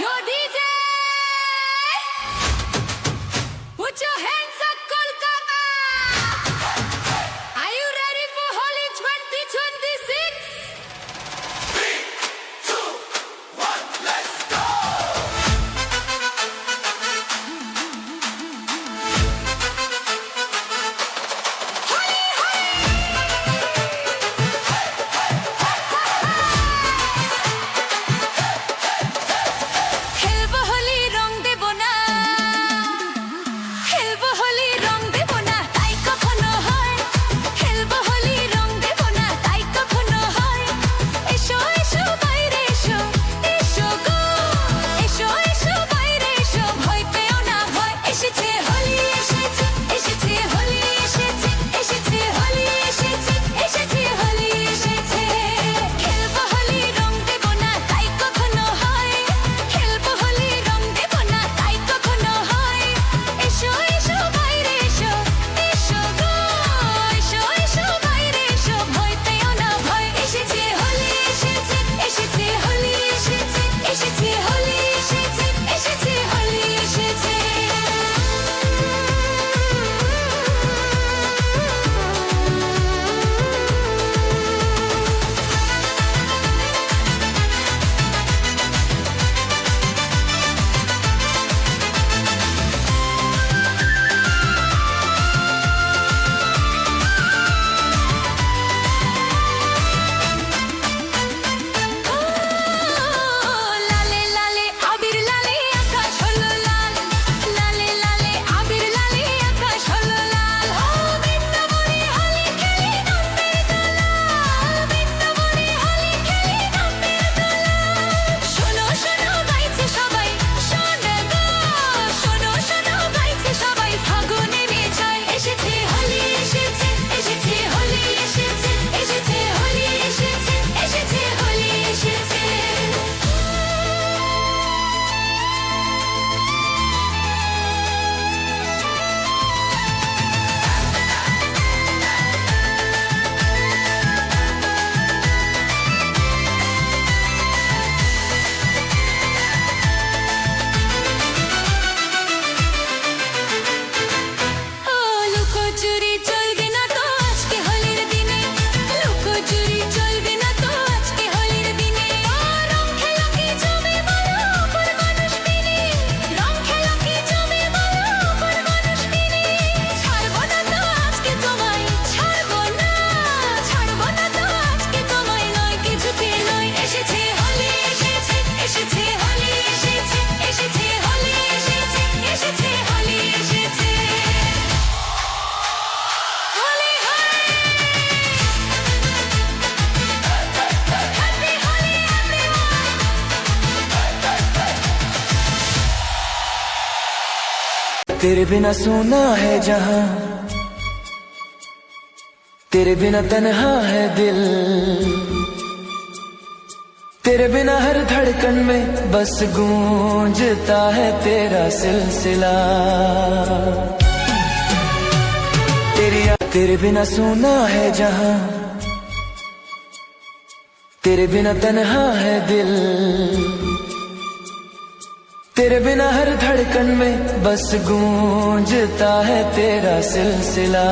Yo DJ, put your hands up, Kolkata. Are you ready for Holi 2026? 3, 2, 1, let's go! খেলবো হোলি রং দেব না, খেলবো হোলি রং দেব না, তাই কখনো হয়। খেলবো হোলি রং দেব না, তাই কখনো হয়। এসো এসো বাইরে এসো, এসো গো, এসো এসো বাইরে এসো, ভয় পেও না ভয়। এসেছে হোলি এসেছে, এসেছে হোলি এসেছে, এসেছে হোলি এসেছে, এসেছে হোলি এসেছে। খেলবো হোলি রং দেব না, তাই কখনো হয়। খেলবো হোলি রং দেব না, তাই কখনো হয়। এসো এসো বাইরে এসো, এসো গো, এসো এসো বাইরে এসো, ভয় পেও না ভয়। এসেছে হোলি এসেছে, এসেছে হোলি এসেছে, এসেছে হোলি এসেছে, এসেছে হোলি এসেছে। লালে লালে আবির লালে আকাশ হলো লাল, লালে লালে আবির লালে আকাশ হলো লাল। ও বৃন্দাবনে হোলি খেলি নন্দের দোলাল, বৃন্দাবনে হোলি খেলি নন্দের দোলাল। শোনো শোনো গাইছে সবাই, শোনো গো, শোনো শোনো গাইছে সবাই, ফাগুনের জয়। এসেছে হোলি এসেছে, এসেছে হোলি এসেছে, এসেছে হোলি এসেছে, এসেছে হোলি এসেছে। ও লুকোচুরি চলবে না তো আজকে হোলির দিনে, লুকোচুরি চলবে না তো আজকে হোলির দিনে। ও রং খেলা কি জমে বলো অপর মানুষ বিনে, রং খেলা কি জমে বলো অপর মানুষ বিনে। ছাড়বো না তো আজকে তোমায়, ছাড়বো না, ছাড়বো না তো আজকে তোমায়, নয় কিছুতে নয়। এসেছে হোলি এসেছে, এসেছে হোলি এসেছে, এসেছে হোলি এসেছে, এসেছে হোলি এসেছে। হোলি হয়, হ্যাপি হোলি এভরিওয়ান। तेरे बिना सोना है जहां, तेरे बिना तन्हा है दिल, तेरे बिना हर धड़कन में बस गूंजता है तेरा सिलसिला। तेरे बिना सोना है जहां, तेरे बिना तन्हा है दिल, तेरे बिना हर धड़कन में बस गूंजता है तेरा सिलसिला।